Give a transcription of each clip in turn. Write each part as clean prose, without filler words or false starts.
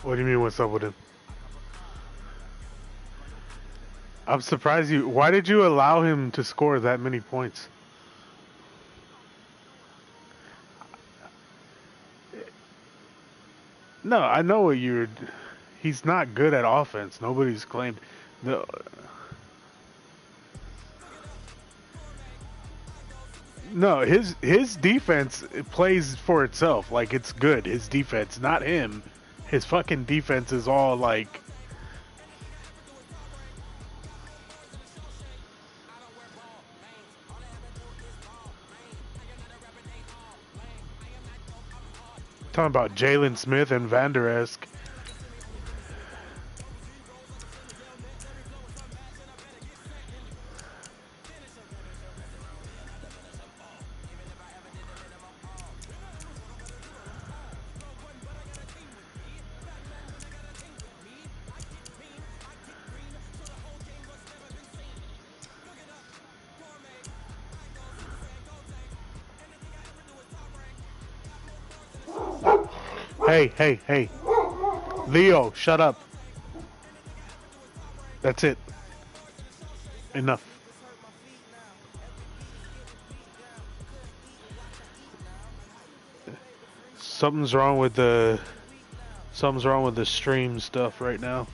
What do you mean? What's up with him? I'm surprised you. Why did you allow him to score that many points? No, I know what you're. He's not good at offense. Nobody's claimed the. No, his defense plays for itself. Like it's good. His defense, not him. His fucking defense is all like. Talking about Jalen Smith and Van Der Esk. Hey, hey, hey. Leo, shut up. That's it. Enough. Something's wrong with the stream stuff right now.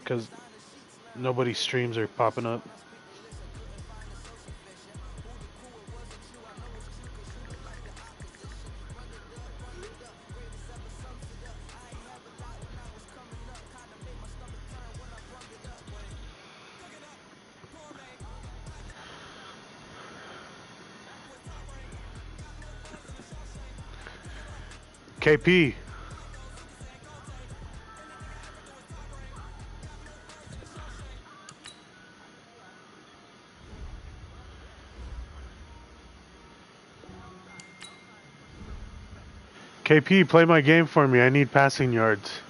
Cause nobody's streams are popping up. KP. KP, play my game for me. I need passing yards.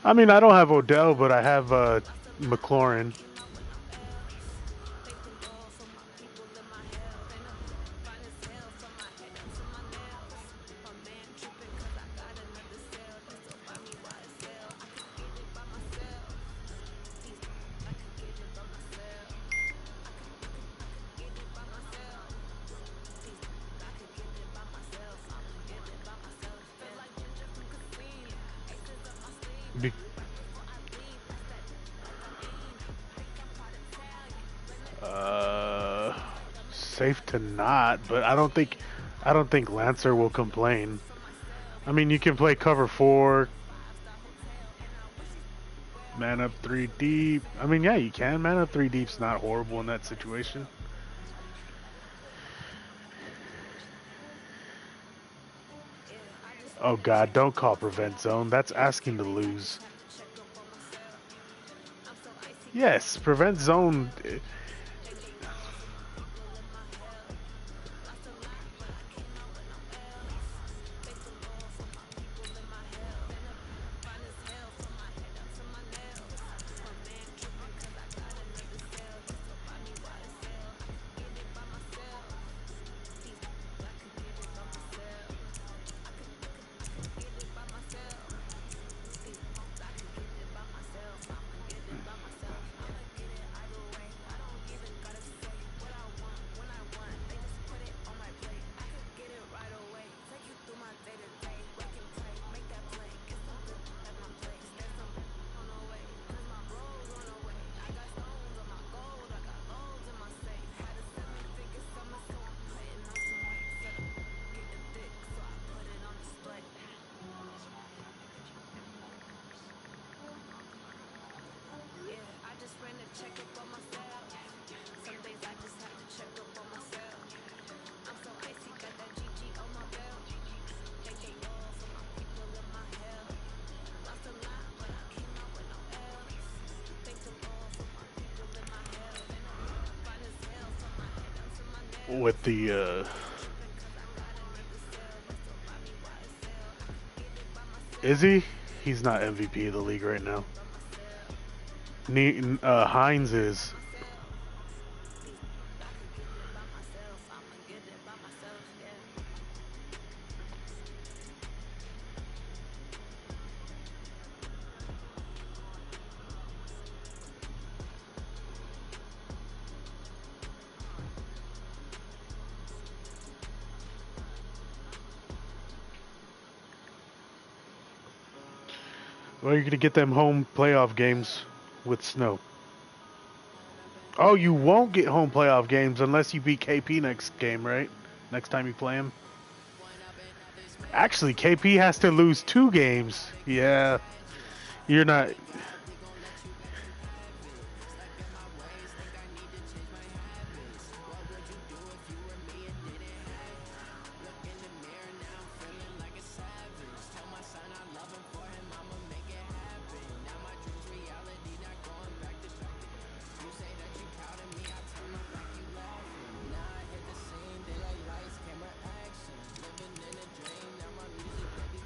I mean, I don't have Odell, but I have McLaurin. Be safe to not, but I don't think Lancer will complain. I mean, you can play cover 4, man up 3 deep. I mean, yeah, you can. Man up 3 deep's not horrible in that situation. Oh god, don't call prevent zone. That's asking to lose. Yes, prevent zone. With the is he? He's not MVP of the league right now. Hines is. Well, you're going to get them home playoff games with snow. Oh, you won't get home playoff games unless you beat KP next game, right? Next time you play him. Actually, KP has to lose 2 games. Yeah. You're not...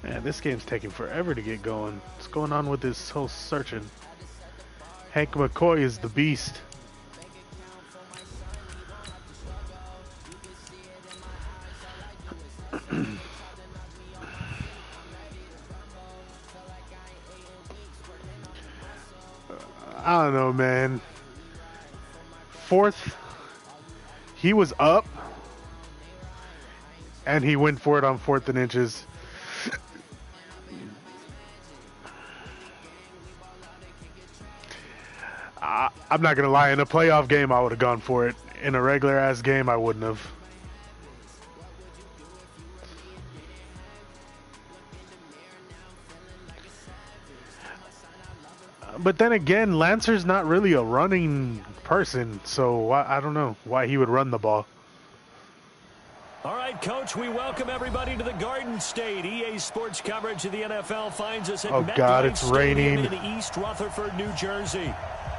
Man, this game's taking forever to get going. What's going on with this whole searching? Hank McCoy is the beast. I don't know, man. 4th, he was up, and he went for it on 4th and inches. I'm not gonna lie. In a playoff game, I would have gone for it. In a regular ass game, I wouldn't have. But then again, Lancer's not really a running person, so I don't know why he would run the ball. All right, Coach, we welcome everybody to the Garden State. EA Sports coverage of the NFL finds us at God, it's raining in East Rutherford, New Jersey.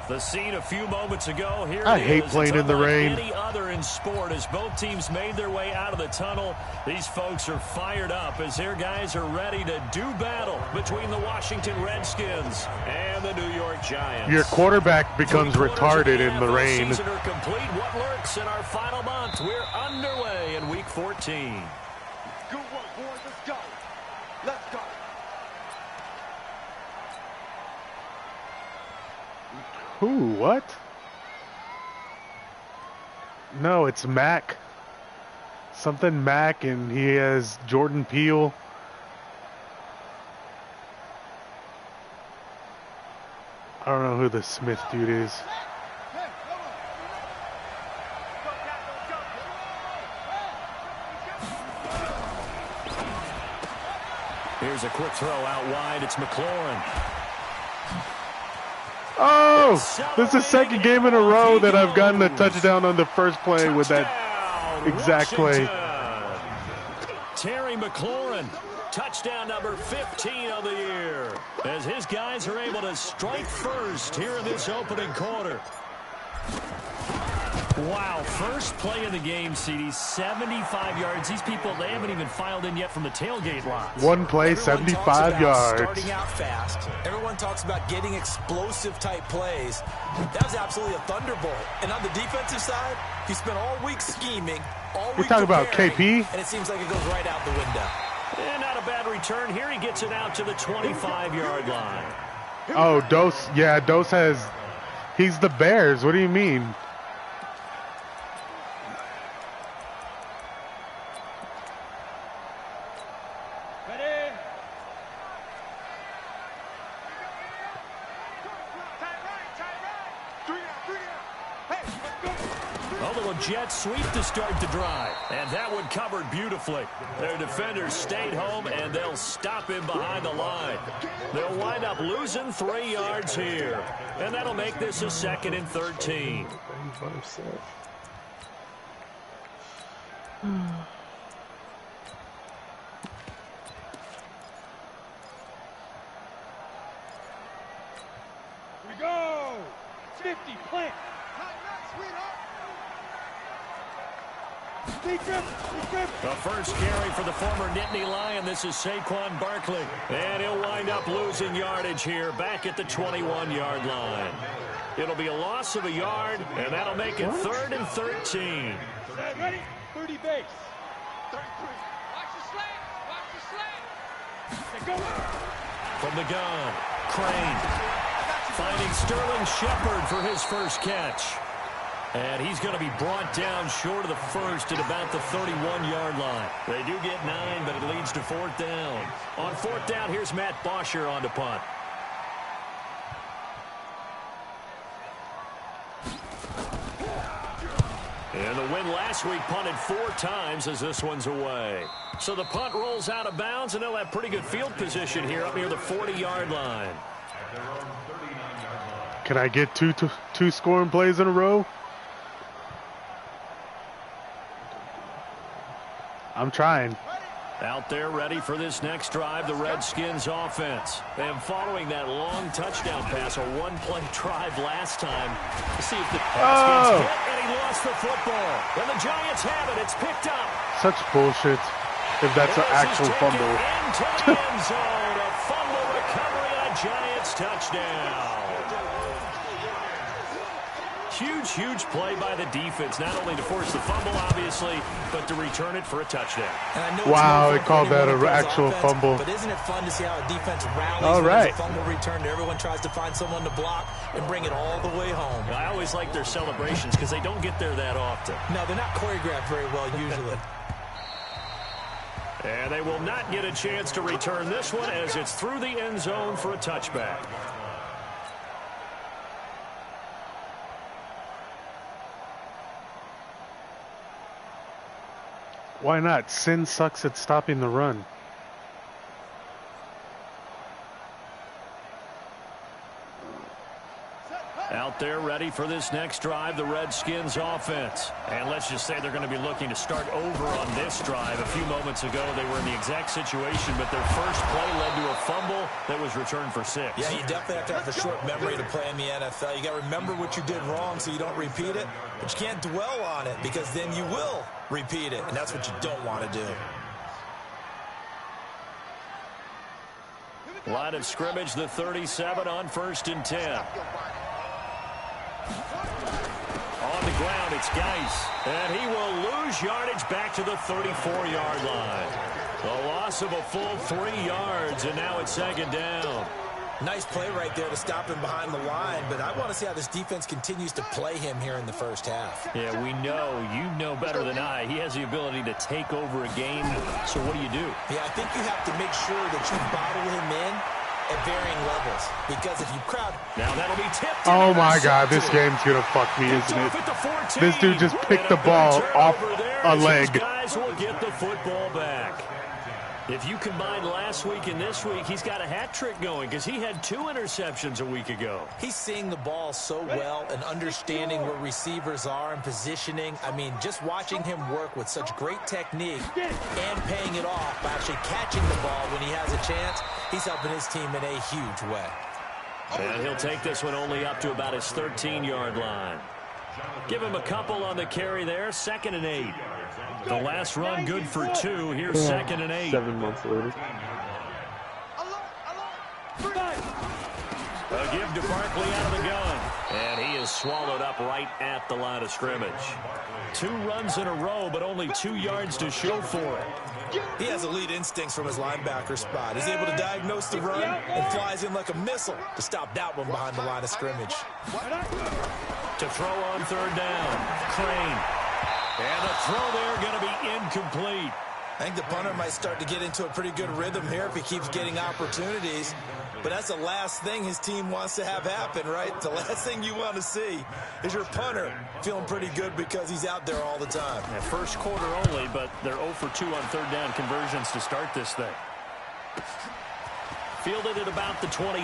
The scene a few moments ago. Here I hate playing in the rain. Any other in sport, as both teams made their way out of the tunnel, these folks are fired up as their guys are ready to do battle between the Washington Redskins and the New York Giants. Your quarterback becomes retarded in the rain. Season are complete. What lurks in our final month? We're underway in Week 14. Good work, boys. Let's go. Let's go. Who? What? No, it's Mac. Something Mac, and he has Jordan Peele. I don't know who the Smith dude is. Here's a quick throw out wide. It's McLaurin. Oh, this is the second game in a row that I've gotten a touchdown on the first play with that exact play. Terry McLaurin, touchdown number 15 of the year, as his guys are able to strike first here in this opening quarter. Wow, first play of the game, CD, 75 yards. These people, they haven't even filed in yet from the tailgate lots. One play, 75 yards. Starting out fast. Everyone talks about getting explosive type plays. That was absolutely a thunderbolt. And on the defensive side, he spent all week scheming, all week We're talking about KP. and it seems like it goes right out the window. And not a bad return. Here he gets it out to the 25-yard line. Oh, Dose. Yeah, Dose has. He's the Bears. What do you mean? Jet sweep to start the drive, and that one covered beautifully. Their defenders stayed home, and they'll stop him behind the line. They'll wind up losing 3 yards here, and that'll make this a 2nd and 13. We go! 50, plant! The first carry for the former Nittany Lion. This is Saquon Barkley. And he'll wind up losing yardage here back at the 21-yard line. It'll be a loss of a yard, and that'll make it 3rd and 13. Ready? 30 base. 33. Watch the slant. Watch the slant. Go. From the gun, Crane. Finding Sterling Shepard for his first catch. And he's going to be brought down short of the first at about the 31-yard line. They do get 9, but it leads to 4th down. On 4th down, here's Matt Bosher on to punt. And the win last week punted 4 times as this one's away. So the punt rolls out of bounds, and they'll have pretty good field position here up near the 40-yard line. Can I get two scoring plays in a row? I'm trying. Out there ready for this next drive, the Redskins offense. And following that long touchdown pass, a one-play drive last time. Let's see if the Redskins hit, and he lost the football. And the Giants have it. It's picked up. Such bullshit if that's an actual fumble. Into the end zone. A fumble recovery and a Giants touchdown. Huge play by the defense, not only to force the fumble, obviously, but to return it for a touchdown. Wow, they called that an actual fumble. But isn't it fun to see how a defense rallies when there's a fumble return? Everyone tries to find someone to block and bring it all the way home. I always like their celebrations because they don't get there that often. No, they're not choreographed very well usually. And they will not get a chance to return this one as it's through the end zone for a touchback. Why not? Sin sucks at stopping the run. Out there ready for this next drive, the Redskins offense. And let's just say they're going to be looking to start over on this drive. A few moments ago, they were in the exact situation, but their first play led to a fumble that was returned for 6. Yeah, you definitely have to have a short memory to play in the NFL. You got to remember what you did wrong so you don't repeat it, but you can't dwell on it because then you will repeat it, and that's what you don't want to do. Line of scrimmage, the 37 on 1st and 10. On the ground, it's Geis, and he will lose yardage back to the 34-yard line. A loss of a full 3 yards, and now it's 2nd down. Nice play right there to stop him behind the line, but I want to see how this defense continues to play him here in the first half. Yeah, we know. You know better than I. He has the ability to take over a game, so what do you do? Yeah, I think you have to make sure that you bottle him in at varying levels, because if you crowd... Now that'll be tipped. Oh my God, this game's gonna fuck me, isn't it? This dude just picked the ball off a leg. Guys will get the football back. If you combine last week and this week, he's got a hat trick going because he had 2 interceptions a week ago. He's seeing the ball so well and understanding where receivers are and positioning. I mean, just watching him work with such great technique and paying it off by actually catching the ball when he has a chance, he's helping his team in a huge way. And he'll take this one only up to about his 13-yard line. Give him a couple on the carry there, 2nd and 8. The last run good for 2. Here's 2nd and 8. 7 months later. A give to Barkley out of the gun. And he is swallowed up right at the line of scrimmage. 2 runs in a row, but only 2 yards to show for it. He has elite instincts from his linebacker spot. He's able to diagnose the run and flies in like a missile to stop that one behind the line of scrimmage. To throw on 3rd down. Crane. And the throw there going to be incomplete. I think the punter might start to get into a pretty good rhythm here if he keeps getting opportunities. But that's the last thing his team wants to have happen, right? The last thing you want to see is your punter feeling pretty good because he's out there all the time. Yeah, first quarter only, but they're 0 for 2 on 3rd down conversions to start this thing. Fielded at about the 28.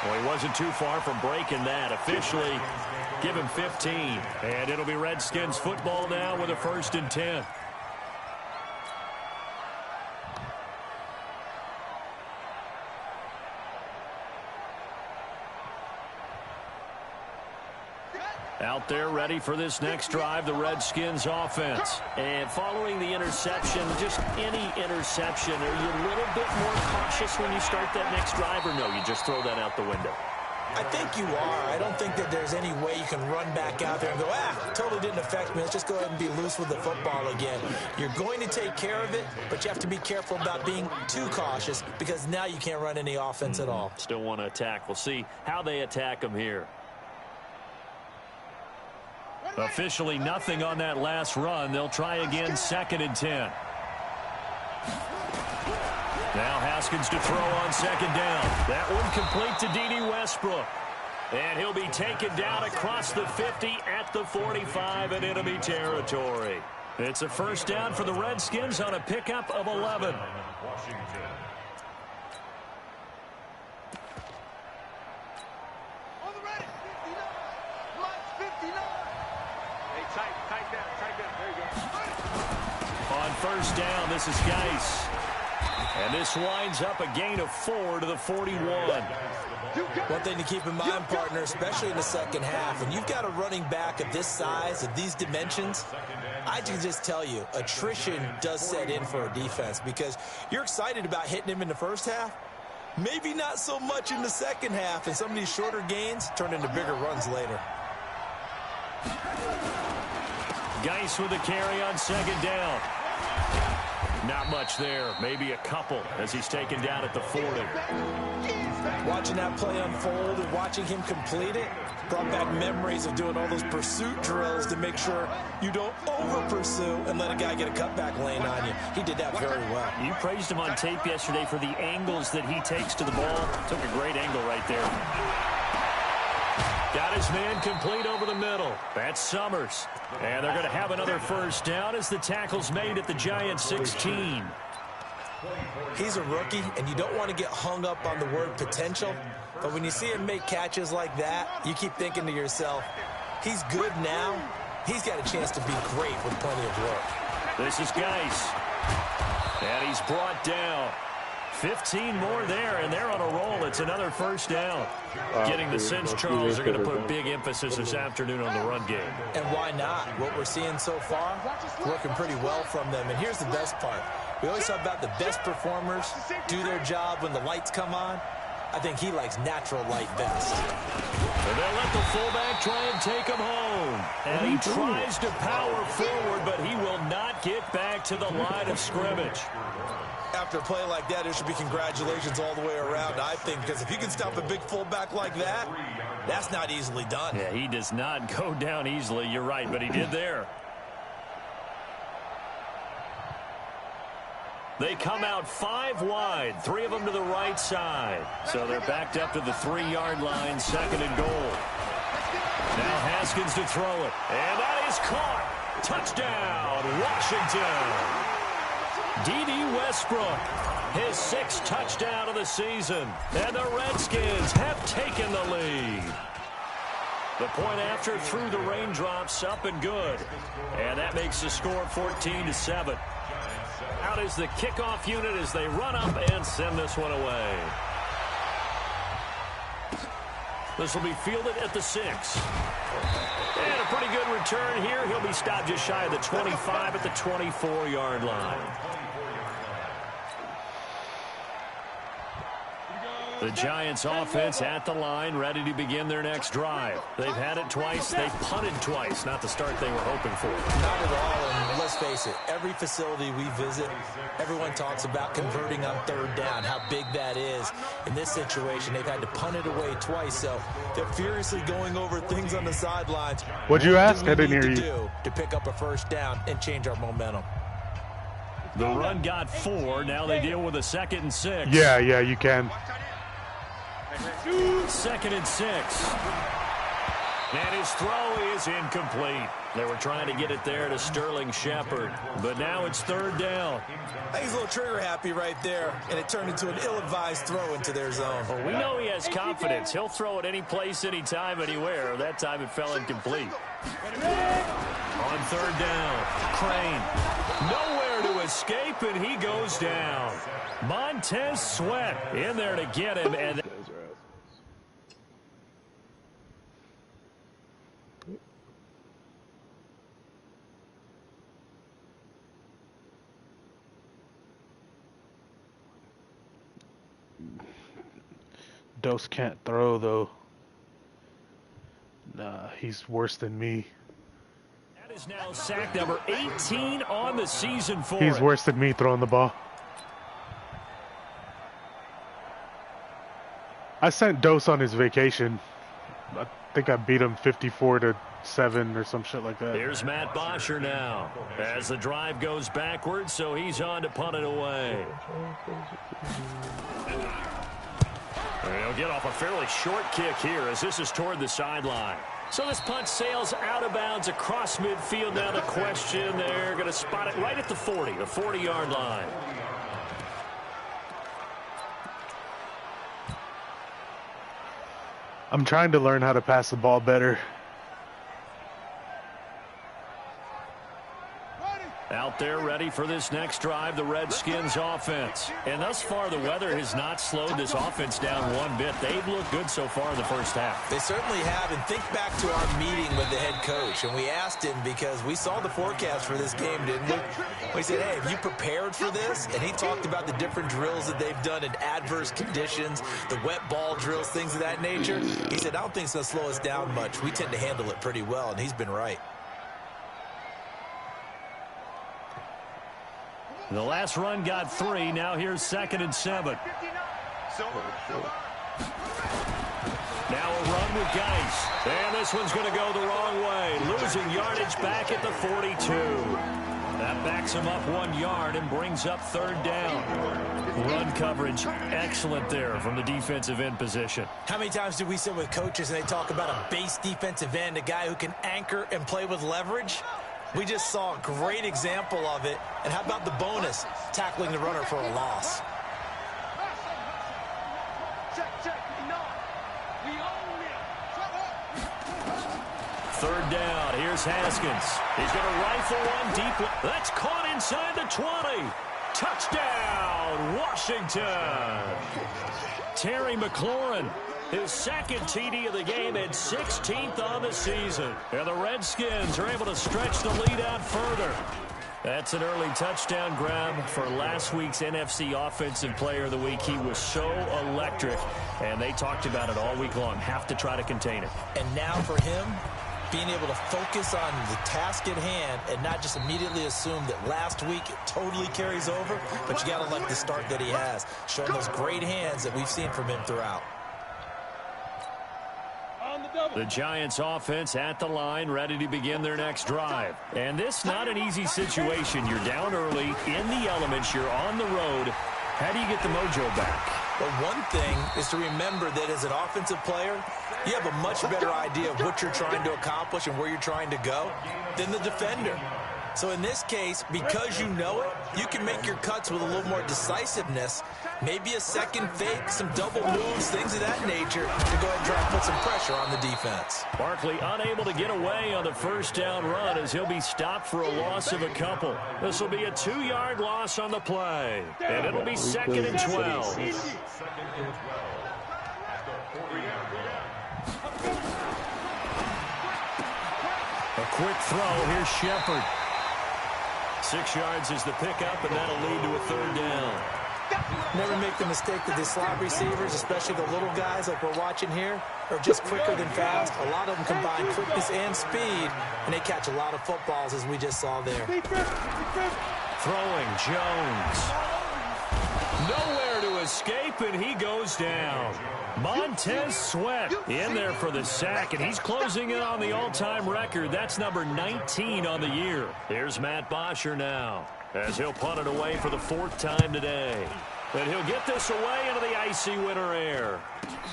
Well, he wasn't too far from breaking that. Officially, give him 15. And it'll be Redskins football now with a 1st and 10. Out there ready for this next drive, the Redskins offense. And following the interception, just any interception, are you a little bit more cautious when you start that next drive, or no, you just throw that out the window? I think you are. I don't think that there's any way you can run back out there and go, totally didn't affect me. Let's just go ahead and be loose with the football again. You're going to take care of it, but you have to be careful about being too cautious because now you can't run any offense at all. Still want to attack. We'll see how they attack them here. Officially nothing on that last run. They'll try again, 2nd and 10. Now Haskins to throw on 2nd down. That one complete to D.D. Westbrook. And he'll be taken down across the 50 at the 45 in enemy territory. It's a first down for the Redskins on a pickup of 11. On first down, this is Geis. And this winds up a gain of 4 to the 41. One thing to keep in mind, partner, especially in the second half, when you've got a running back of this size, of these dimensions, I can just tell you, attrition does set in for a defense because you're excited about hitting him in the first half. Maybe not so much in the second half, and some of these shorter gains turn into bigger runs later. Geis with a carry on second down. Not much there, maybe a couple as he's taken down at the 40. Watching that play unfold and watching him complete it brought back memories of doing all those pursuit drills to make sure you don't over-pursue and let a guy get a cutback lane on you. He did that very well. You praised him on tape yesterday for the angles that he takes to the ball. Took a great angle right there. Got his man complete over the middle. That's Summers. And they're going to have another first down as the tackle's made at the Giants 16. He's a rookie, and you don't want to get hung up on the word potential. But when you see him make catches like that, you keep thinking to yourself, he's good now. He's got a chance to be great with plenty of work. This is Geis. And he's brought down. 15 more there, and they're on a roll. It's another first down. Getting the sense Charles are going to put big emphasis this afternoon on the run game. And why not? What we're seeing so far, working pretty well from them. And here's the best part. We always talk about the best performers do their job when the lights come on. I think he likes natural light best. And they'll let the fullback try and take him home. And he tries to power forward, but he will not get back to the line of scrimmage. After a play like that, there should be congratulations all the way around, I think, because if you can stop a big fullback like that, that's not easily done. Yeah, he does not go down easily. You're right, but he did there. They come out 5 wide, 3 of them to the right side. So they're backed up to the 3-yard line, second and goal. Now Haskins to throw it. And that is caught. Touchdown, Washington. D.D. Westbrook, his 6th touchdown of the season. And the Redskins have taken the lead. The point after through the raindrops, up and good. And that makes the score 14-7. Out is the kickoff unit as they run up and send this one away. This will be fielded at the 6. And a pretty good return here. He'll be stopped just shy of the 25 at the 24-yard line. The Giants offense at the line, ready to begin their next drive. They've had it twice. They've punted twice. Not the start they were hoping for. Not at all, and let's face it, every facility we visit, everyone talks about converting on third down, how big that is. In this situation, they've had to punt it away twice, so they're furiously going over things on the sidelines. What'd you ask? I didn't hear you. To pick up a first down and change our momentum. The run got 4. Now they deal with a 2nd and 6. Yeah, you can. 2nd and 6. And his throw is incomplete. They were trying to get it there to Sterling Shepard. But now it's 3rd down. I think he's a little trigger happy right there. And it turned into an ill-advised throw into their zone. Well, we know he has confidence. He'll throw it any place, anytime, anywhere. That time it fell incomplete. On 3rd down, Crane. Nowhere to escape, and he goes down. Montez Sweat in there to get him. And Dose can't throw, though. Nah, he's worse than me. that is now sack number 18 on the season for He's worse than me throwing the ball. I sent Dose on his vacation. I think I beat him 54-7 or some shit like that. Here's Matt Bosher now as the drive goes backwards, so he's on to punt it away. He'll get off a fairly short kick here as this is toward the sideline. So this punt sails out of bounds across midfield. Now the question, they're going to spot it right at the 40, the 40-yard line. I'm trying to learn how to pass the ball better. Out there ready for this next drive, the Redskins offense. And thus far, the weather has not slowed this offense down one bit. They've looked good so far in the first half. They certainly have. And think back to our meeting with the head coach. And we asked him because we saw the forecast for this game, didn't we? We said, hey, have you prepared for this? And he talked about the different drills that they've done in adverse conditions, the wet ball drills, things of that nature. He said, I don't think it's going to slow us down much. We tend to handle it pretty well, and he's been right. The last run got 3. Now here's 2nd and 7. Now a run with Geis. And this one's going to go the wrong way. Losing yardage back at the 42. That backs him up 1 yard and brings up 3rd down. Run coverage excellent there from the defensive end position. How many times do we sit with coaches and they talk about a base defensive end, a guy who can anchor and play with leverage? We just saw a great example of it. And how about the bonus, tackling the runner for a loss? Third down. Here's Haskins. He's going to rifle one deep. That's caught inside the 20. Touchdown, Washington. Terry McLaurin. His 2nd TD of the game and 16th on the season. And the Redskins are able to stretch the lead out further. That's an early touchdown grab for last week's NFC Offensive Player of the Week. He was so electric, and they talked about it all week long. Have to try to contain it. And now for him, being able to focus on the task at hand and not just immediately assume that last week it totally carries over, but you got to like the start that he has, showing those great hands that we've seen from him throughout. The Giants offense at the line, ready to begin their next drive. And this not an easy situation. You're down early, in the elements, you're on the road. How do you get the mojo back? Well, one thing is to remember that as an offensive player, you have a much better idea of what you're trying to accomplish and where you're trying to go than the defender. So in this case, because you know it, you can make your cuts with a little more decisiveness, maybe a second fake, some double moves, things of that nature, to go ahead and try and put some pressure on the defense. Barkley unable to get away on the first down run as he'll be stopped for a loss of a couple. This will be a 2-yard loss on the play, and it'll be 2nd and 12. A quick throw. Here's Shepard. 6 yards is the pickup, and that'll lead to a 3rd down. Never make the mistake that the slot receivers, especially the little guys like we're watching here, are just quicker than fast. A lot of them combine quickness and speed, and they catch a lot of footballs, as we just saw there. Throwing Jones. Nowhere to escape, and he goes down. Montez Sweat in there for the sack, and he's closing in on the all-time record. That's number 19 on the year. Here's Matt Bosher now, as he'll punt it away for the 4th time today. And he'll get this away into the icy winter air.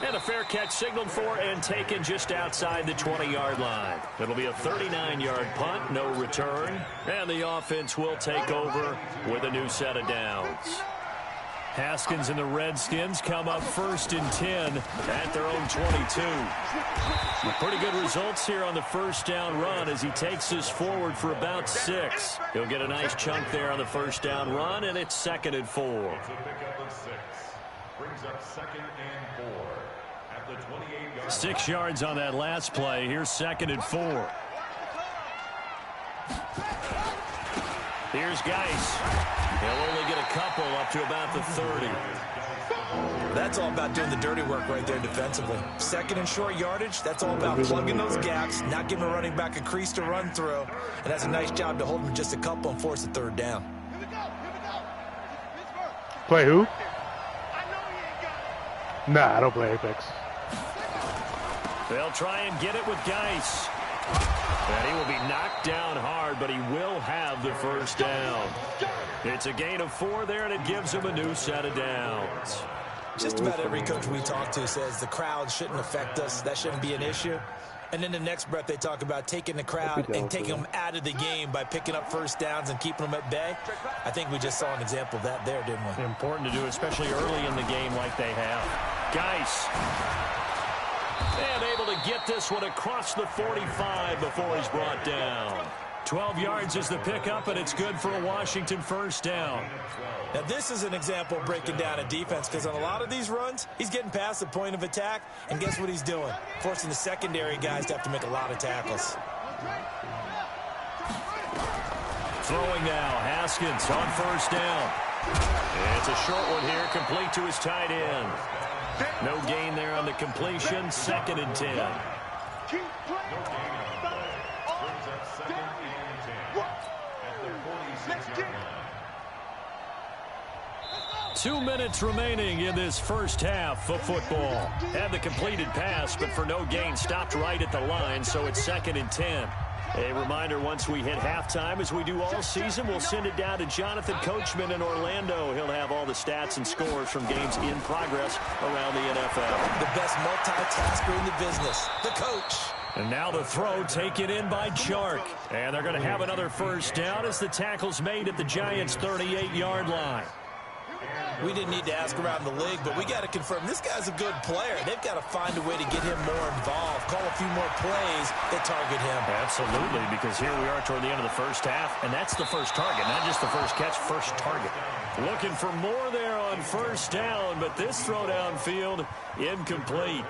And a fair catch signaled for and taken just outside the 20-yard line. It'll be a 39-yard punt, no return. And the offense will take over with a new set of downs. Haskins and the Redskins come up 1st and 10 at their own 22. Pretty good results here on the first down run as he takes us forward for about 6. He'll get a nice chunk there on the first down run, and it's 2nd and 4. 6 yards on that last play. Here's 2nd and 4. Here's Geis. He'll only get a couple up to about the 30. That's all about doing the dirty work right there defensively. 2nd and short yardage, that's all about plugging those gaps, not giving a running back a crease to run through. And that's a nice job to hold him just a couple and force a 3rd down. Play who? Nah, I don't play Apex. They'll try and get it with Geis. And he will be knocked down hard, but he will have the first down. It's a gain of 4 there, and it gives him a new set of downs. Just about every coach we talk to says the crowd shouldn't affect us. That shouldn't be an issue. And then the next breath they talk about taking the crowd and taking them out of the game by picking up first downs and keeping them at bay. I think we just saw an example of that there, didn't we? Important to do, especially early in the game like they have. Geis. And able to get this one across the 45 before he's brought down. 12 yards is the pickup, and it's good for a Washington first down. Now, this is an example of breaking down a defense, because on a lot of these runs, he's getting past the point of attack, and guess what he's doing? Forcing the secondary guys to have to make a lot of tackles. Throwing now, Haskins on first down. It's a short one here, complete to his tight end. No gain there on the completion, 2nd and 10. 2 minutes remaining in this first half of football. Had the completed pass, but for no gain, stopped right at the line, so it's 2nd and 10. A reminder, once we hit halftime, as we do all season, we'll send it down to Jonathan Coachman in Orlando. He'll have all the stats and scores from games in progress around the NFL. The best multitasker in the business, the coach. And now the throw taken in by Chark. And they're going to have another first down as the tackle's made at the Giants' 38-yard line. We didn't need to ask around the league, but we got to confirm this guy's a good player. They've got to find a way to get him more involved, call a few more plays that target him. Absolutely, because here we are toward the end of the first half, and that's the first target, not just the first catch, first target. Looking for more there on first down, but this throw downfield, incomplete.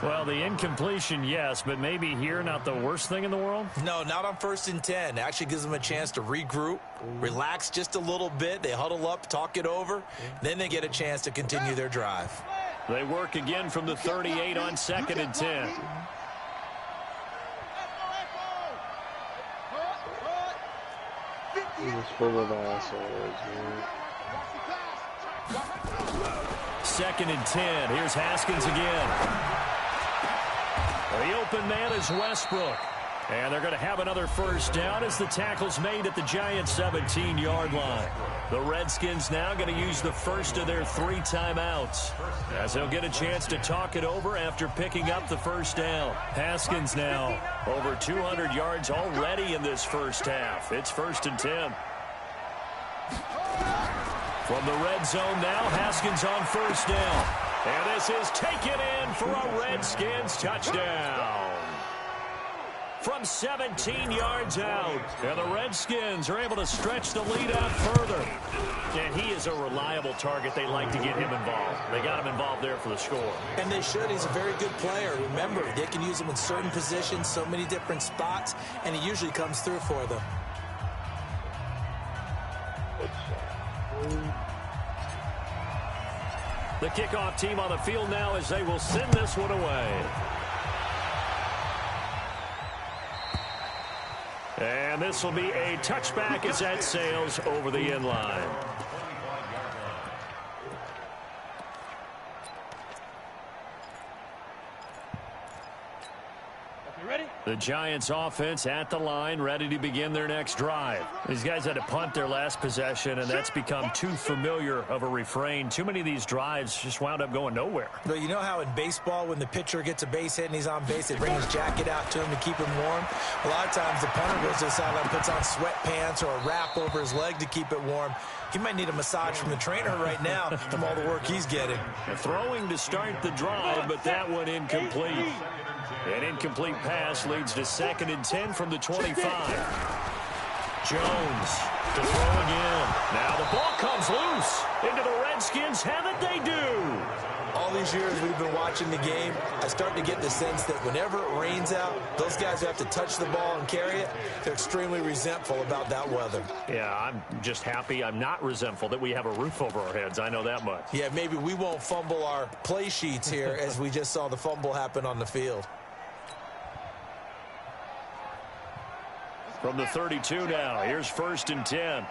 Well, the incompletion, yes, but maybe here not the worst thing in the world? No, not on 1st and 10. It actually gives them a chance to regroup, relax just a little bit. They huddle up, talk it over. Then they get a chance to continue their drive. They work again from the 38 on 2nd and 10. He's full of assholes, man. 2nd and 10. Here's Haskins again. The open man is Westbrook. And they're going to have another first down as the tackle's made at the Giants' 17-yard line. The Redskins now going to use the first of their 3 timeouts, as they'll get a chance to talk it over after picking up the first down. Haskins now over 200 yards already in this first half. It's 1st and 10. From the red zone now, Haskins on first down. And this is taken in for a Redskins touchdown. From 17 yards out. And the Redskins are able to stretch the lead out further. And he is a reliable target. They like to get him involved. They got him involved there for the score. And they should. He's a very good player. Remember, they can use him in certain positions, so many different spots, and he usually comes through for them. The kickoff team on the field now as they will send this one away. And this will be a touchback as that sails over the end line. The Giants offense at the line, ready to begin their next drive. These guys had to punt their last possession, and that's become too familiar of a refrain. Too many of these drives just wound up going nowhere. But you know how in baseball, when the pitcher gets a base hit and he's on base, they bring his jacket out to him to keep him warm? A lot of times the punter goes to the sideline, puts on sweatpants or a wrap over his leg to keep it warm. He might need a massage from the trainer right now from all the work he's getting. Throwing to start the drive, but that one incomplete. An incomplete pass leads to 2nd and 10 from the 25. Jones to throw again. Now the ball comes loose into the Redskins. Have it they do. All these years we've been watching the game, I start to get the sense that whenever it rains out, those guys who have to touch the ball and carry it, they're extremely resentful about that weather. Yeah, I'm just happy I'm not resentful that we have a roof over our heads. I know that much. Yeah, maybe we won't fumble our play sheets here as we just saw the fumble happen on the field. From the 32 now, here's 1st and 10.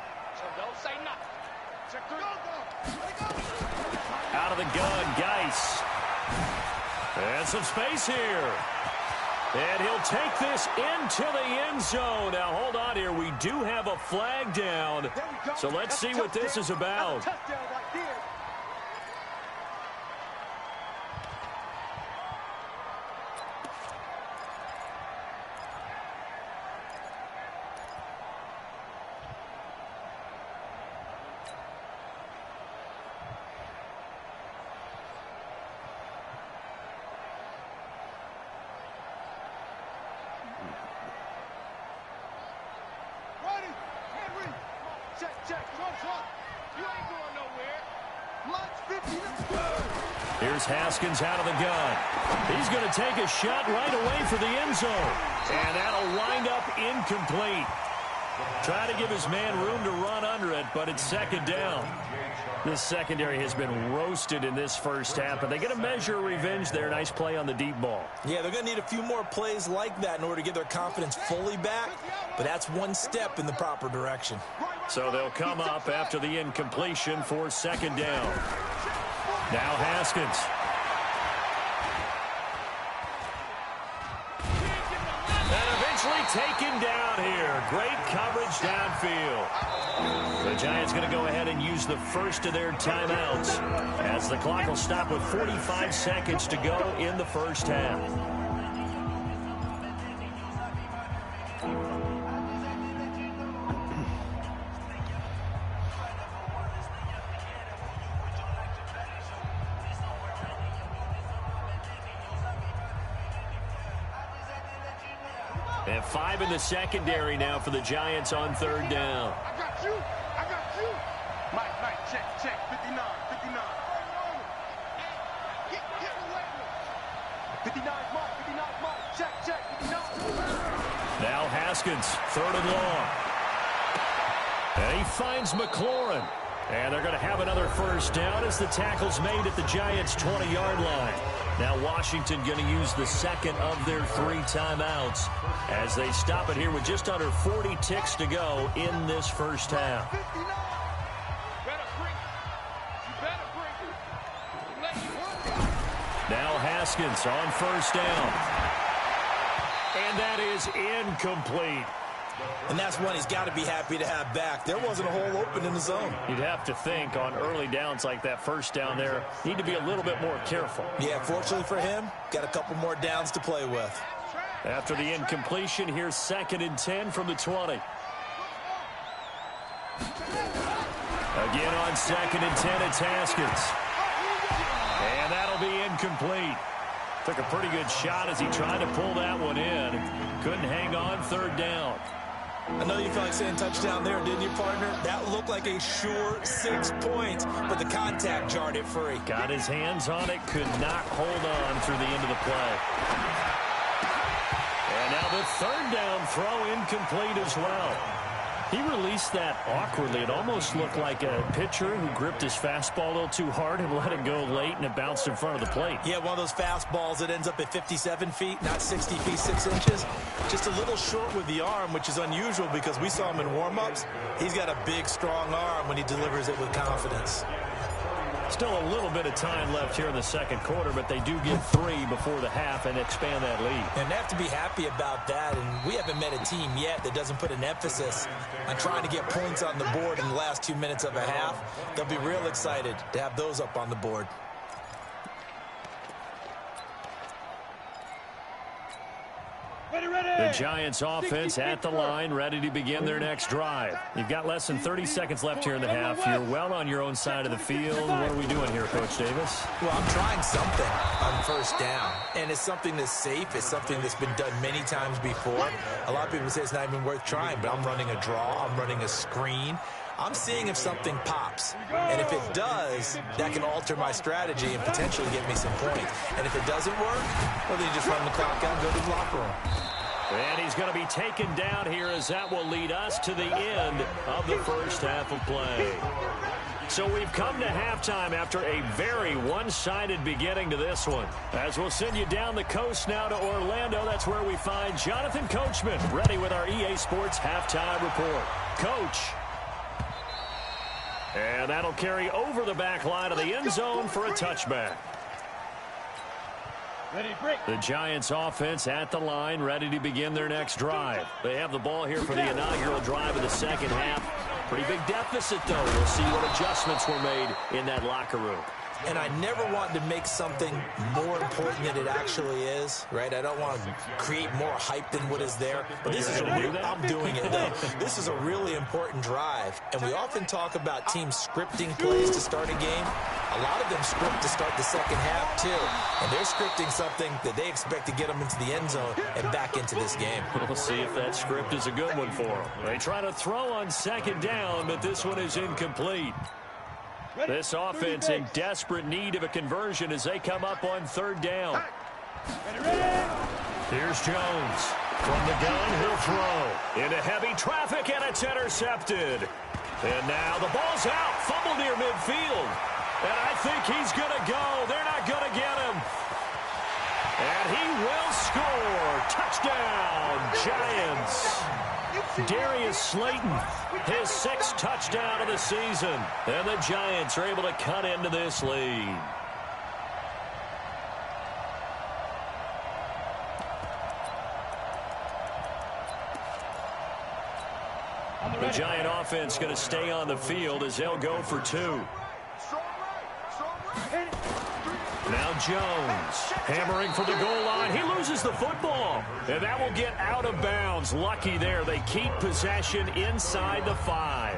Out of the gun, Geis. And some space here. And he'll take this into the end zone. Now, hold on here. We do have a flag down. So let's see what this is about. Here's Haskins out of the gun. He's going to take a shot right away for the end zone. And that'll wind up incomplete. Try to give his man room to run under it, but it's second down. This secondary has been roasted in this first half, but they get a measure of revenge there. Nice play on the deep ball. Yeah, they're going to need a few more plays like that in order to get their confidence fully back, but that's one step in the proper direction. So they'll come up after the incompletion for second down. Now Haskins. And eventually taken down here. Great coverage downfield. The Giants going to go ahead and use the first of their timeouts as the clock will stop with 45 seconds to go in the first half. And 5 in the secondary now for the Giants on third down. I got you. Mike, check. 59. Get away. 59, Mike. Check. 59. Now Haskins, third and long. And he finds McLaurin. And they're going to have another first down as the tackle's made at the Giants' 20-yard line. Now Washington going to use the second of their 3 timeouts as they stop it here with just under 40 ticks to go in this first half. Now Haskins on first down. And that is incomplete. And that's one he's got to be happy to have back. There wasn't a hole open in the zone. You'd have to think on early downs like that first down there, need to be a little bit more careful. Yeah, fortunately for him, got a couple more downs to play with. After the incompletion, here's 2nd and 10 from the 20. Again on 2nd and 10, it's Haskins. And that'll be incomplete. Took a pretty good shot as he tried to pull that one in. Couldn't hang on, third down. I know you felt like saying touchdown there, didn't you, partner? That looked like a sure 6 points, but the contact jarred it free. Got his hands on it, could not hold on through the end of the play. And now the third down throw incomplete as well. He released that awkwardly. It almost looked like a pitcher who gripped his fastball a little too hard and let it go late, and it bounced in front of the plate. Yeah, one of those fastballs that ends up at 57 feet, not 60 feet, 6 inches. Just a little short with the arm, which is unusual because we saw him in warm-ups. He's got a big, strong arm when he delivers it with confidence. Still a little bit of time left here in the second quarter, but they do get 3 before the half and expand that lead. And they have to be happy about that, and we haven't met a team yet that doesn't put an emphasis on trying to get points on the board in the last 2 minutes of a half. They'll be real excited to have those up on the board. The Giants offense at the line, ready to begin their next drive. You've got less than 30 seconds left here in the half. You're well on your own side of the field. What are we doing here, Coach Davis? Well, I'm trying something on first down, and it's something that's safe. It's something that's been done many times before. A lot of people say it's not even worth trying, but I'm running a draw. I'm running a screen. I'm seeing if something pops, and if it does, that can alter my strategy and potentially get me some points. And if it doesn't work, well, then you just run the clock out and go to the locker room. And he's going to be taken down here as that will lead us to the end of the first half of play. So we've come to halftime after a very one-sided beginning to this one. As we'll send you down the coast now to Orlando, that's where we find Jonathan Coachman ready with our EA Sports halftime report. Coach. And that'll carry over the back line of the end zone for a touchback. The Giants offense at the line, ready to begin their next drive. They have the ball here for the inaugural drive of the second half. Pretty big deficit, though. We'll see what adjustments were made in that locker room. And I never want to make something more important than it actually is, right? I don't want to create more hype than what is there. But this is I'm doing it, though. This is a really important drive. And we often talk about teams scripting plays to start a game. A lot of them script to start the second half, too. And they're scripting something that they expect to get them into the end zone and back into this game. We'll see if that script is a good one for them. They try to throw on second down, but this one is incomplete. This offense in desperate need of a conversion as they come up on third down. Here's Jones. From the gun, he'll throw. Into heavy traffic, and it's intercepted. And now the ball's out. Fumble near midfield. And I think he's going to go. They're not going to get him. And he will score. Touchdown, Giants. Darius Slayton, his 6th touchdown of the season. And the Giants are able to cut into this lead. The Giant offense going to stay on the field as they'll go for 2. Now Jones hammering for the goal line. He loses the football. And that will get out of bounds. Lucky there. They keep possession inside the 5.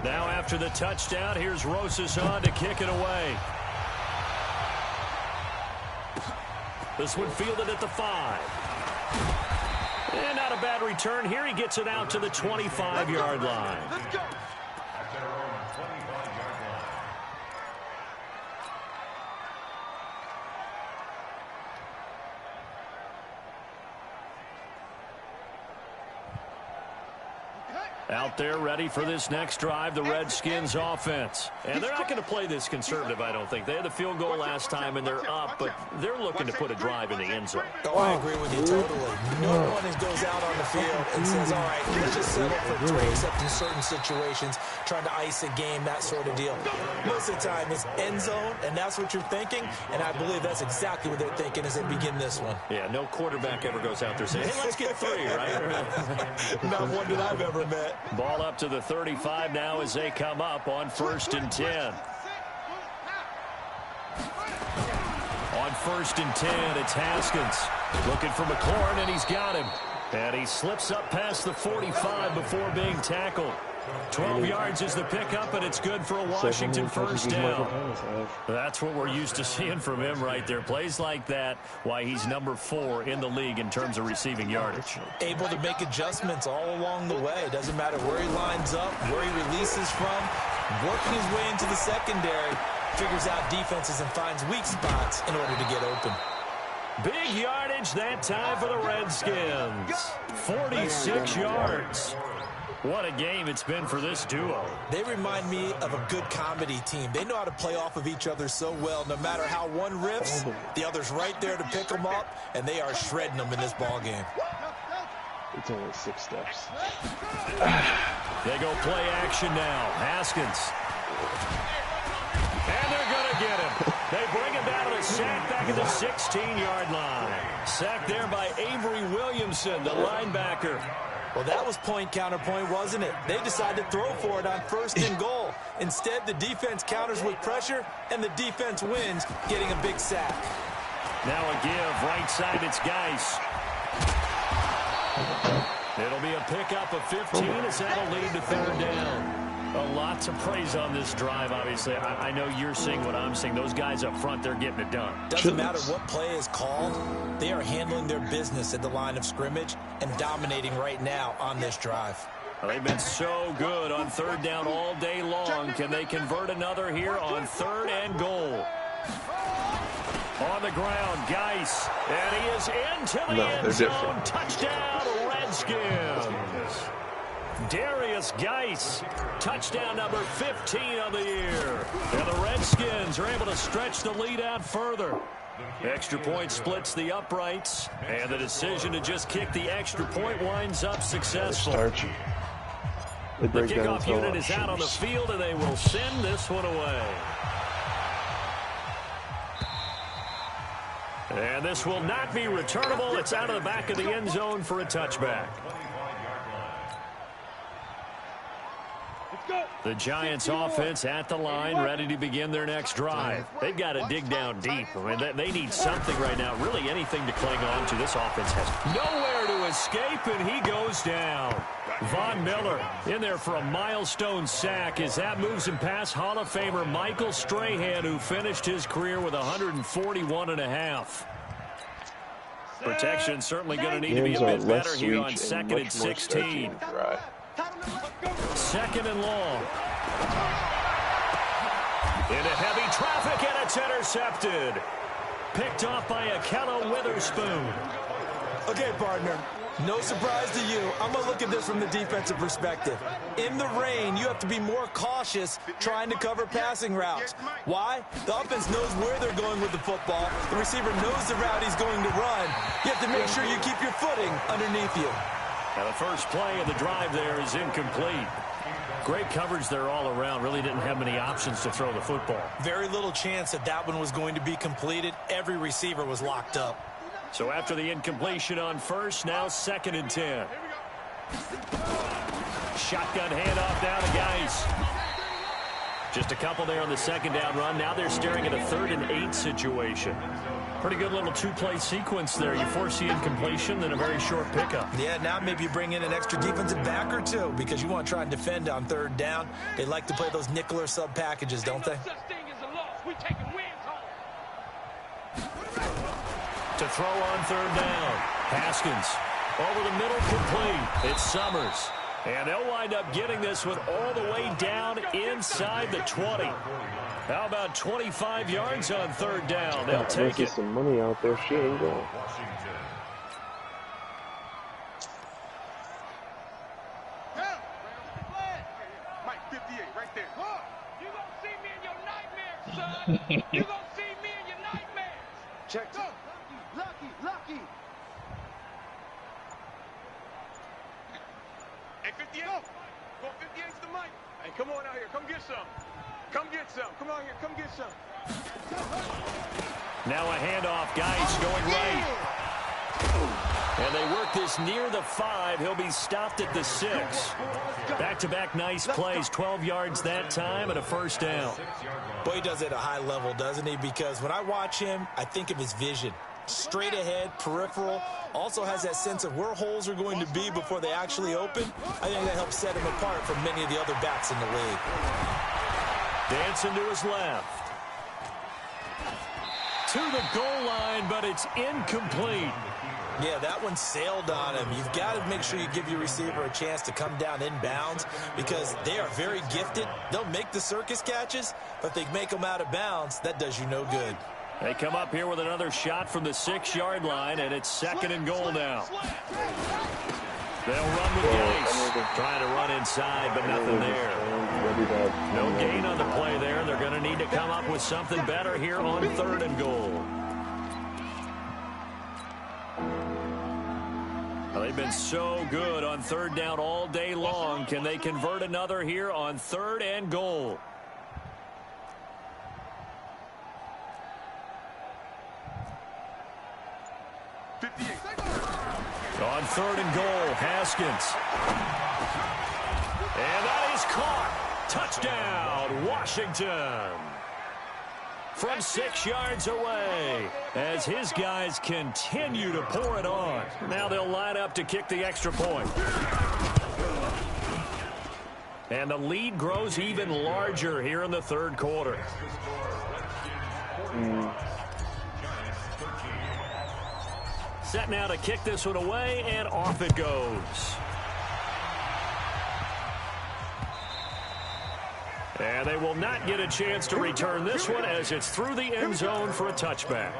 Now after the touchdown, here's Rosas on to kick it away. This one fielded at the 5. And not a bad return here. He gets it out to the 25-yard line. Let's go. Out there ready for this next drive, the Redskins offense. And they're not going to play this conservative, I don't think. They had the field goal last time, and they're up, but they're looking to put a drive in the end zone. Oh, I agree with you totally. No one goes out on the field and says, all right, let's just settle for 3, except in certain situations, trying to ice a game, that sort of deal. Most of the time, it's end zone, and that's what you're thinking, and I believe that's exactly what they're thinking as they begin this one. Yeah, no quarterback ever goes out there saying, hey, let's get 3, right? Not one that I've ever met. Ball up to the 35 now as they come up on 1st and 10. On 1st and 10, it's Haskins looking for McLaurin, and he's got him. And he slips up past the 45 before being tackled. 12 yards is the pickup, and it's good for a Washington first down. That's what we're used to seeing from him right there. Plays like that, why he's number 4 in the league in terms of receiving yardage. Able to make adjustments all along the way. It doesn't matter where he lines up, where he releases from, working his way into the secondary, figures out defenses and finds weak spots in order to get open. Big yardage that time for the Redskins. 46 yards. What a game it's been for this duo. They remind me of a good comedy team. They know how to play off of each other so well. No matter how one riffs, the other's right there to pick them up, and they are shredding them in this ball game. It's only 6 steps. They go play action now. Haskins. And they're going to get him. They bring him down to the sack back at the 16-yard line. Sacked there by Avery Williamson, the linebacker. Well, that was point counterpoint, wasn't it? They decided to throw for it on 1st and goal. Instead, the defense counters with pressure, and the defense wins, getting a big sack. Now a give. Right side, it's Geis. It'll be a pickup of 15 as that'll lead to 3rd down. A lot to praise on this drive, obviously. I know you're seeing what I'm seeing. Those guys up front, they're getting it done. Doesn't matter what play is called. They are handling their business at the line of scrimmage and dominating right now on this drive. Well, they've been so good on 3rd down all day long. Can they convert another here on 3rd and goal? On the ground, Geis. And he is into the end zone. Touchdown, Redskins. Darius Geis, touchdown number 15 of the year. And the Redskins are able to stretch the lead out further. Extra point splits the uprights, and the decision to just kick the extra point winds up successful. The kickoff unit is out on the field, and they will send this one away. And this will not be returnable. It's out of the back of the end zone for a touchback. Let's go. The Giants offense at the line, ready to begin their next drive. They've got to dig down deep. I mean, they need something right now, really anything to cling on to. This offense has nowhere to escape, and he goes down. Von Miller in there for a milestone sack as that moves him past Hall of Famer Michael Strahan, who finished his career with 141.5. Protection certainly going to need to be a bit better here on 2nd and 16. Second and long. Into heavy traffic, and it's intercepted. Picked off by Akella Witherspoon. Okay, partner. No surprise to you. I'm going to look at this from the defensive perspective. In the rain, you have to be more cautious trying to cover passing routes. Why? The offense knows where they're going with the football. The receiver knows the route he's going to run. You have to make sure you keep your footing underneath you. Now the first play of the drive there is incomplete. Great coverage there all around. Really didn't have many options to throw the football. Very little chance that that one was going to be completed. Every receiver was locked up. So after the incompletion on first, now 2nd and 10. Shotgun handoff now to Geis. Just a couple there on the 2nd down run. Now they're staring at a 3rd and 8 situation. Pretty good little two-play sequence there. You force the incompletion, then a very short pickup. Yeah, now maybe you bring in an extra defensive back or two because you want to try and defend on 3rd down. They like to play those nickel or sub packages, don't they? To throw on 3rd down. Haskins over the middle, complete. It's Summers. And they'll wind up getting this one all the way down inside the 20. How about 25 yards on 3rd down? They'll take it. Some money out there. She ain't going. Mike 58 right there. You gonna see me in your nightmares, son. You gonna see me in your nightmares. Check. Lucky. Hey, 58. Go 58's the mic. Hey, come on out here. Come get some. Come get some. Come out here. Come get some. Now a handoff. Geis going right. And they work this near the 5. He'll be stopped at the 6. Back-to-back nice plays. 12 yards that time and a 1st down. Boy, he does it at a high level, doesn't he? Because when I watch him, I think of his vision. Straight ahead, peripheral. Also has that sense of where holes are going to be before they actually open. I think that helps set him apart from many of the other backs in the league. Dancing to his left. To the goal line, but it's incomplete. Yeah, that one sailed on him. You've got to make sure you give your receiver a chance to come down inbounds because they are very gifted. They'll make the circus catches, but if they make them out of bounds, that does you no good. They come up here with another shot from the 6-yard line, and it's 2nd and goal now. They'll run with Geis. Trying to run inside, but nothing there. No gain on the play there. They're going to need to come up with something better here on 3rd and goal. Well, they've been so good on 3rd down all day long. Can they convert another here on 3rd and goal? On 3rd and goal, Haskins. And that is caught. Touchdown, Washington. From 6 yards away as his guys continue to pour it on. Now they'll line up to kick the extra point. And the lead grows even larger here in the 3rd quarter. Set now to kick this one away, and off it goes. And they will not get a chance to return this one as it's through the end zone for a touchback.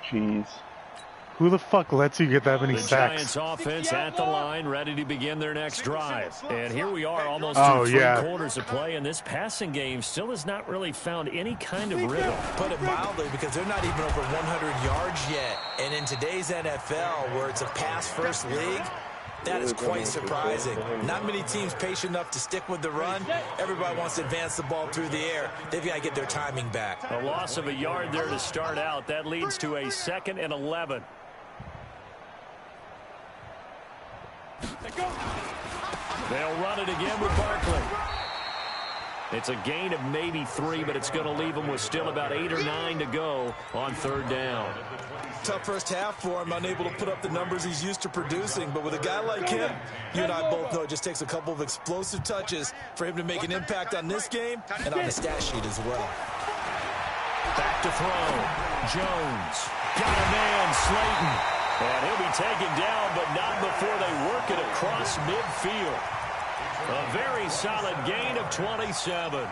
Jeez. Who the fuck lets you get that many The sacks? Giants offense at the line, ready to begin their next drive. And here we are, almost through 3 quarters of play, and this passing game still has not really found any kind of rhythm. Put it mildly, because they're not even over 100 yards yet. And in today's NFL, where it's a pass-first league, that is quite surprising. Not many teams patient enough to stick with the run. Everybody wants to advance the ball through the air. They've got to get their timing back. A loss of a yard there to start out. That leads to a 2nd and 11. They'll run it again with Barkley. It's a gain of maybe 3, but it's going to leave them with still about 8 or 9 to go on third down. Tough first half for him, unable to put up the numbers he's used to producing. But with a guy like him, you and I both know it just takes a couple of explosive touches for him to make an impact on this game and on the stat sheet as well. Back to throw. Jones. Got a man, Slayton. And he'll be taken down, but not before they work it across midfield. A very solid gain of 27.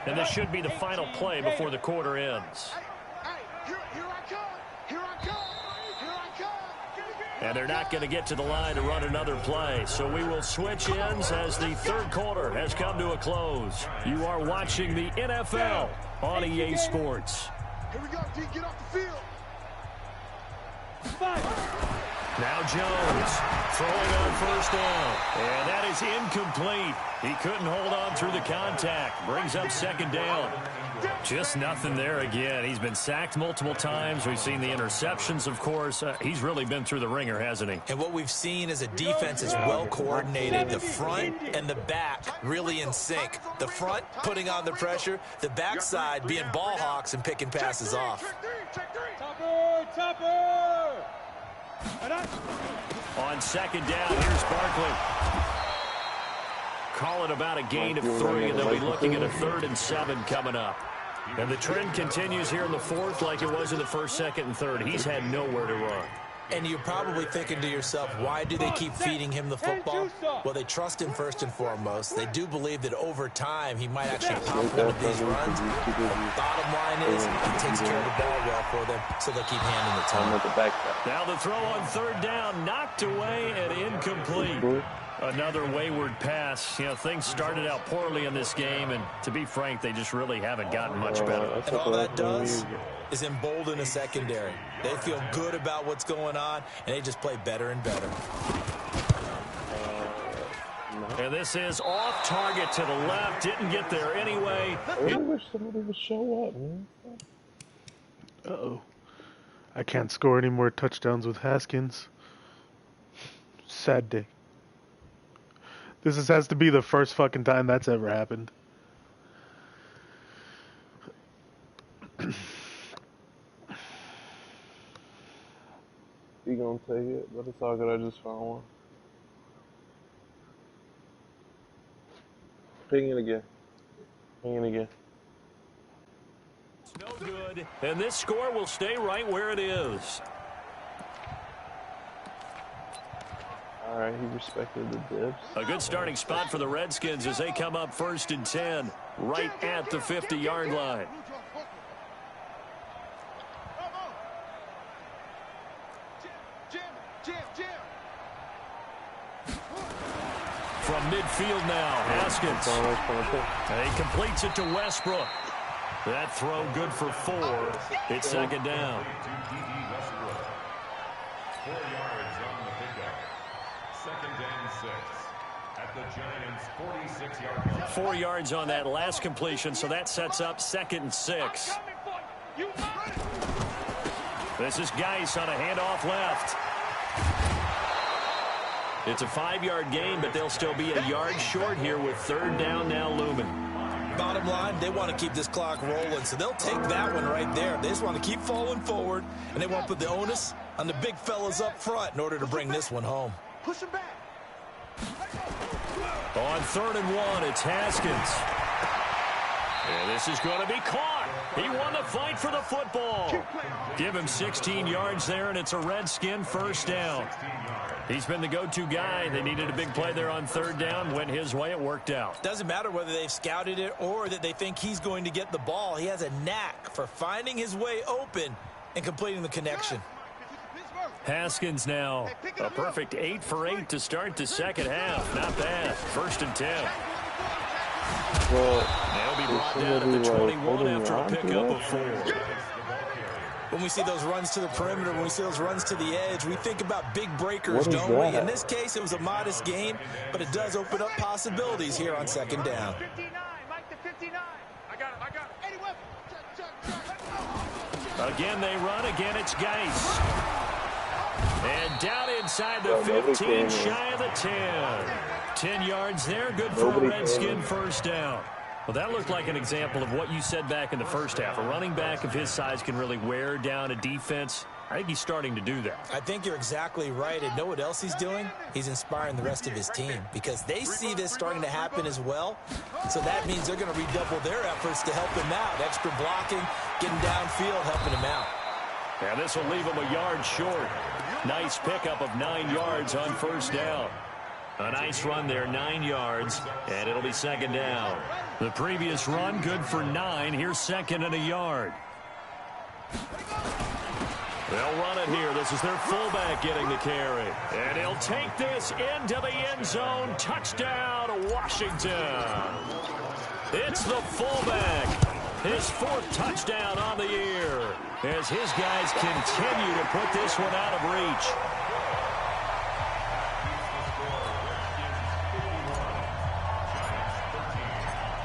And this should be the final play before the quarter ends. And they're not going to get to the line to run another play. So we will switch ends as the third quarter has come to a close. You are watching the NFL on EA Sports. Here we go, D. Get off the field. Now Jones throwing on first down. And that is incomplete. He couldn't hold on through the contact. Brings up second down. Just nothing there again. He's been sacked multiple times. We've seen the interceptions, of course. He's really been through the ringer, hasn't he? And what we've seen is a defense is well coordinated. The front and the back really in sync. The front putting on the pressure. The backside being ball hawks and picking passes off. On second down, here's Barkley. Call it about a gain of 3, and they'll be looking at a 3rd and 7 coming up. And the trend continues here in the fourth like it was in the first, second, and third. He's had nowhere to run. And you're probably thinking to yourself, why do they keep feeding him the football? Well, they trust him first and foremost. They do believe that over time he might actually pop one of these runs. Bottom line is he takes care of the ball well for them, so they'll keep handing it to him. Now the throw on third down, knocked away and incomplete. Another wayward pass. You know, things started out poorly in this game, and to be frank, they just really haven't gotten much better. And all that does is embolden a secondary. They feel good about what's going on, and they just play better and better. And this is off target to the left. Didn't get there anyway. I wish somebody would show up, man. Uh-oh. I can't score any more touchdowns with Haskins. Sad day. This has to be the first fucking time that's ever happened. He gonna take it, but it's all good. I just found one. Ping it again. Ping it again. No good. And this score will stay right where it is. All right, he respected the dibs. A good starting spot for the Redskins as they come up 1st and 10, right at the 50-yard line. From midfield now, Haskins. He completes it to Westbrook. That throw good for 4. It's second down. 4 yards on the pickup. 2nd and 6 at the Giants' 46-yard line. 4 yards on that last completion, so that sets up 2nd and 6. This is Geis on a handoff left. It's a 5-yard gain, but they'll still be a yard short here with 3rd down now looming. Bottom line, they want to keep this clock rolling, so they'll take that one right there. They just want to keep falling forward, and they want to put the onus on the big fellas up front in order to bring this one home. Push him back. On 3rd and 1, it's Haskins. And this is going to be caught. He won the fight for the football. Give him 16 yards there, and it's a Redskin 1st down. He's been the go-to guy. They needed a big play there on 3rd down. Went his way. It worked out. Doesn't matter whether they've scouted it or that they think he's going to get the ball. He has a knack for finding his way open and completing the connection. Haskins now a perfect 8 for 8 to start the second half. Not bad. 1st and 10. Well, They'll be brought down at the 21 after a pickup of 4. When we see those runs to the perimeter, when we see those runs to the edge, we think about big breakers, don't we? In this case, it was a modest gain, but it does open up possibilities here on 2nd down. Again, they run. Again, it's Geis. And down inside the 15, shy of the 10. 10 yards there, good for a Redskin first down. Well, that looked like an example of what you said back in the first half. A running back of his size can really wear down a defense. I think he's starting to do that. I think you're exactly right. And know what else he's doing? He's inspiring the rest of his team because they see this starting to happen as well. So that means they're going to redouble their efforts to help him out. Extra blocking, getting downfield, helping him out. And this will leave him a yard short. Nice pickup of 9 yards on first down. A nice run there, 9 yards, and it'll be second down. The previous run, good for 9. Here's second and a yard. They'll run it here. This is their fullback getting the carry. And he'll take this into the end zone. Touchdown, Washington. It's the fullback. His 4th touchdown on the year as his guys continue to put this one out of reach.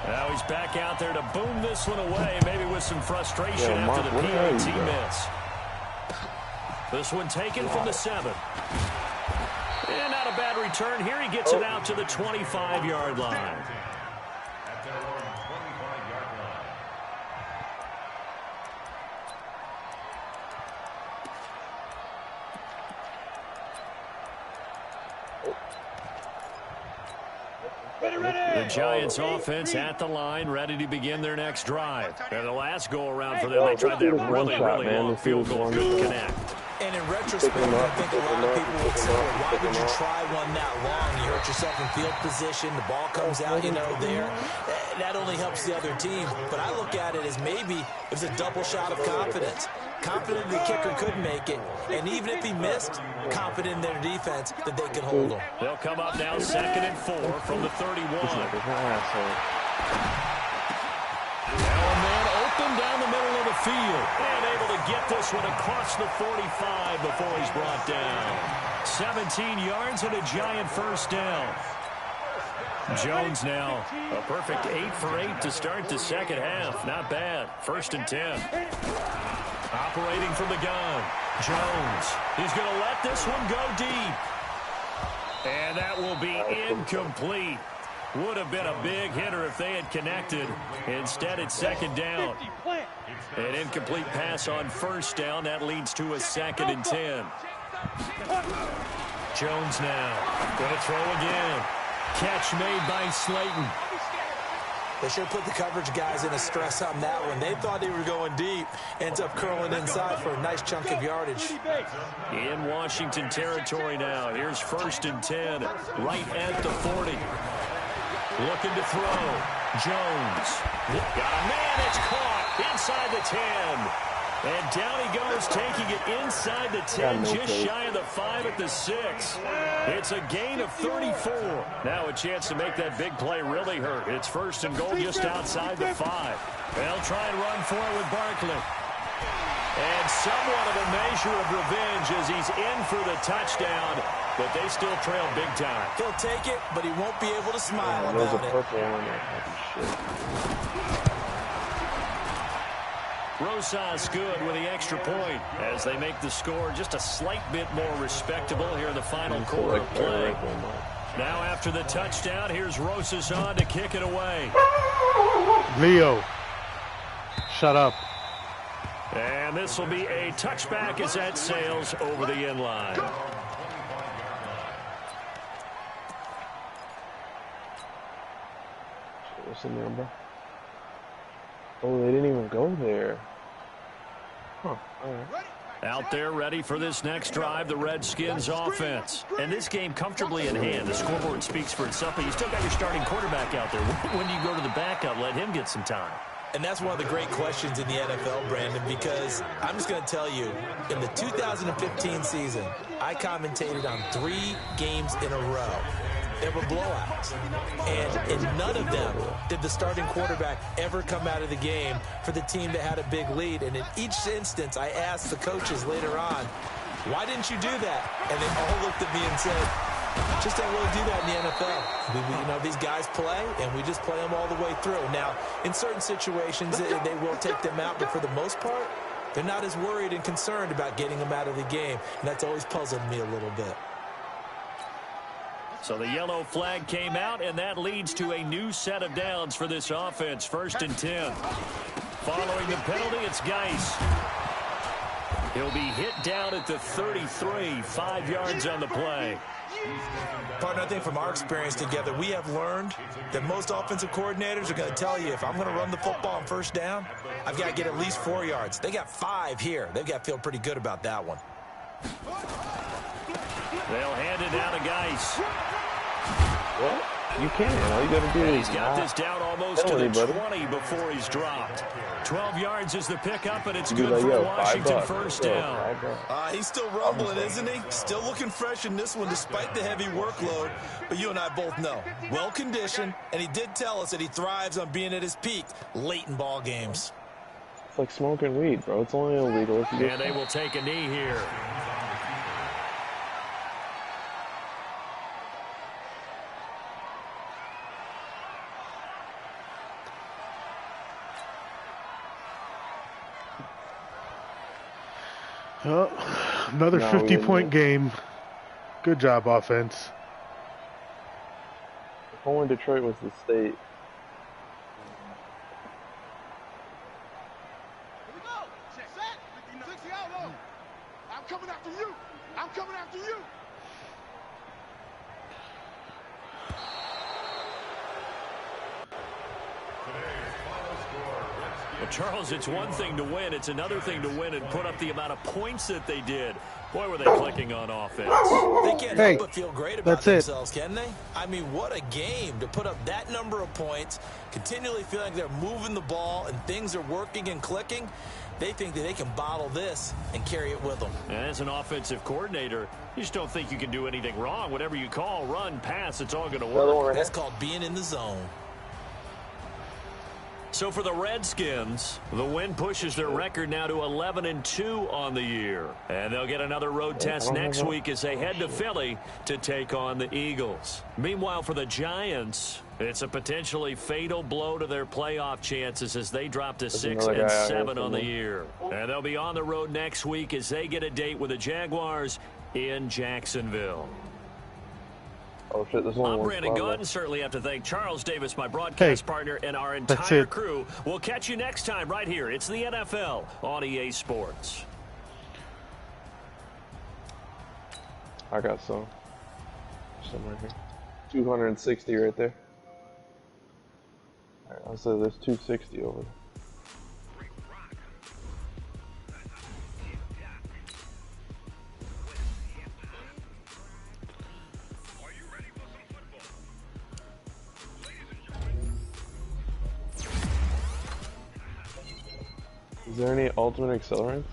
Now he's back out there to boom this one away, maybe with some frustration after the PAT miss. This one taken from the 7. And not a bad return here. He gets it out to the 25-yard line. The Giants offense at the line, ready to begin their next drive. And the last go-around for them, they tried that really long field goal, couldn't connect. And in retrospect, I think a lot of people would say, well, why would you try one that long? You hurt yourself in field position. The ball comes out, there. That only helps the other team. But I look at it as maybe it was a double shot of confidence. Confident the kicker could make it. And even if he missed, confident in their defense that they could hold him. They'll come up now 2nd and 4 from the 31. Now a man open down the middle of the field. And able to get this one across the 45 before he's brought down. 17 yards and a Giant first down. Jones now a perfect 8 for 8 to start the second half. Not bad. 1st and 10. Operating from the gun. Jones. He's going to let this one go deep. And that will be incomplete. Would have been a big hitter if they had connected. Instead, it's second down. An incomplete pass on first down. That leads to a 2nd and 10. Jones now going to throw again. Catch made by Slayton. They should put the coverage guys in a stress on that one. They thought they were going deep. Ends up curling inside for a nice chunk of yardage. In Washington territory now. Here's 1st and 10. Right at the 40. Looking to throw. Jones. Got a man. It's caught inside the 10. And down he goes, taking it inside the 10, just shy of the 5 at the 6. It's a gain of 34. Now a chance to make that big play really hurt. It's 1st and goal just outside the 5. They'll try and run for it with Barkley. And somewhat of a measure of revenge as he's in for the touchdown, but they still trail big time. He'll take it, but he won't be able to smile about it. Rosas good with the extra point as they make the score just a slight bit more respectable here in the final quarter of play. Now after the touchdown, here's Rosas on to kick it away. Leo, shut up. And this will be a touchback as that sails over the end line. What's the number? Oh, they didn't even go there. Huh. All right. Out there ready for this next drive, the Redskins offense. And this game comfortably in hand. The scoreboard speaks for itself, but you still got your starting quarterback out there. When do you go to the backup, let him get some time? And that's one of the great questions in the NFL, Brandon, because I'm just going to tell you, in the 2015 season, I commentated on 3 games in a row. There were blowouts. And in none of them did the starting quarterback ever come out of the game for the team that had a big lead. And in each instance, I asked the coaches later on, why didn't you do that? And they all looked at me and said, Just don't really do that in the NFL. You know, these guys play, and we just play them all the way through. Now, in certain situations, they will take them out, but for the most part, they're not as worried and concerned about getting them out of the game, and that's always puzzled me a little bit. So the yellow flag came out, and that leads to a new set of downs for this offense. 1st and 10. Following the penalty, it's Geis. He'll be hit down at the 33, 5 yards on the play. Partner, I think from our experience together, we have learned that most offensive coordinators are going to tell you, if I'm going to run the football on 1st down, I've got to get at least 4 yards. They got 5 here. They've got to feel pretty good about that one. They'll hand it down to Geis. Well, you can. All you got to do is he's got this down almost to the 20 before he's dropped. 12 yards is the pickup, and it's good for Washington. 1st down. He's still rumbling, isn't he? Still looking fresh in this one despite the heavy workload. But you and I both know, well-conditioned, and he did tell us that he thrives on being at his peak late in ball games. It's like smoking weed, bro. It's only illegal if you get... And they will take a knee here. Oh, another 50-point game. Good job, offense. If only Detroit was the state. Here we go. Set. 60 out low. I'm coming after you. I'm coming after you. Well, Charles, it's one thing to win. It's another thing to win and put up the amount of points that they did. Boy, were they clicking on offense. They can't help but feel great about themselves, can they? I mean, what a game to put up that number of points, continually feeling like they're moving the ball and things are working and clicking. They think that they can bottle this and carry it with them. And as an offensive coordinator, you just don't think you can do anything wrong. Whatever you call, run, pass, it's all going to work. That's called being in the zone. So for the Redskins, the win pushes their record now to 11-2 on the year. And they'll get another road test next week as they head to Philly to take on the Eagles. Meanwhile, for the Giants, it's a potentially fatal blow to their playoff chances as they drop to 6-7 on the year. And they'll be on the road next week as they get a date with the Jaguars in Jacksonville. Oh, shit, there's only I'm Brandon Gunn. Certainly have to thank Charles Davis, my broadcast partner, and our entire crew. We'll catch you next time right here. It's the NFL on EA Sports. I got some right here. 260 right there. All right, I'll say there's 260 over there. Is there any ultimate accelerants?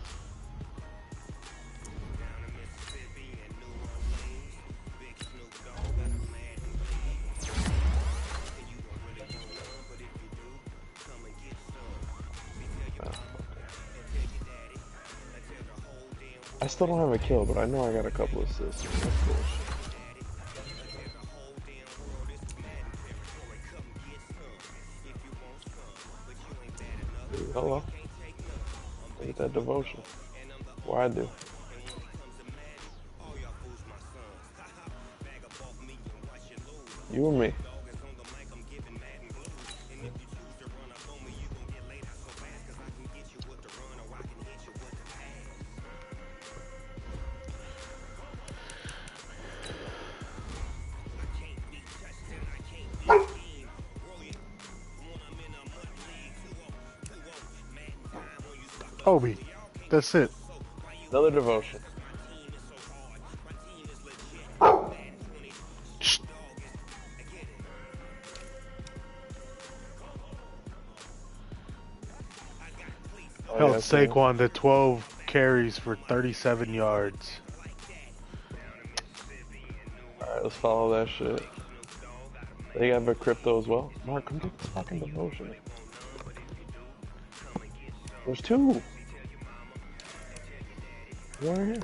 I still don't have a kill, but I know I got a couple assists. That's bullshit. Hello. Get that devotion. Why I do. You and me. Obi, that's it. Another devotion. Held Saquon to 12 carries for 37 yards. Alright, let's follow that shit. They have a crypto as well. Mark, come get this fucking devotion. There's two. One right here.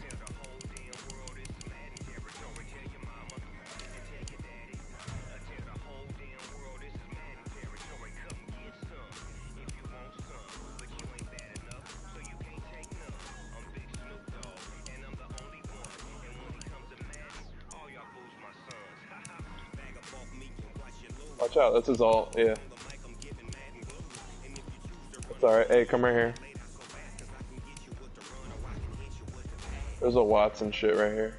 Watch out, that's his ult, yeah. It's alright. Hey, come right here. There's a Watson shit right here.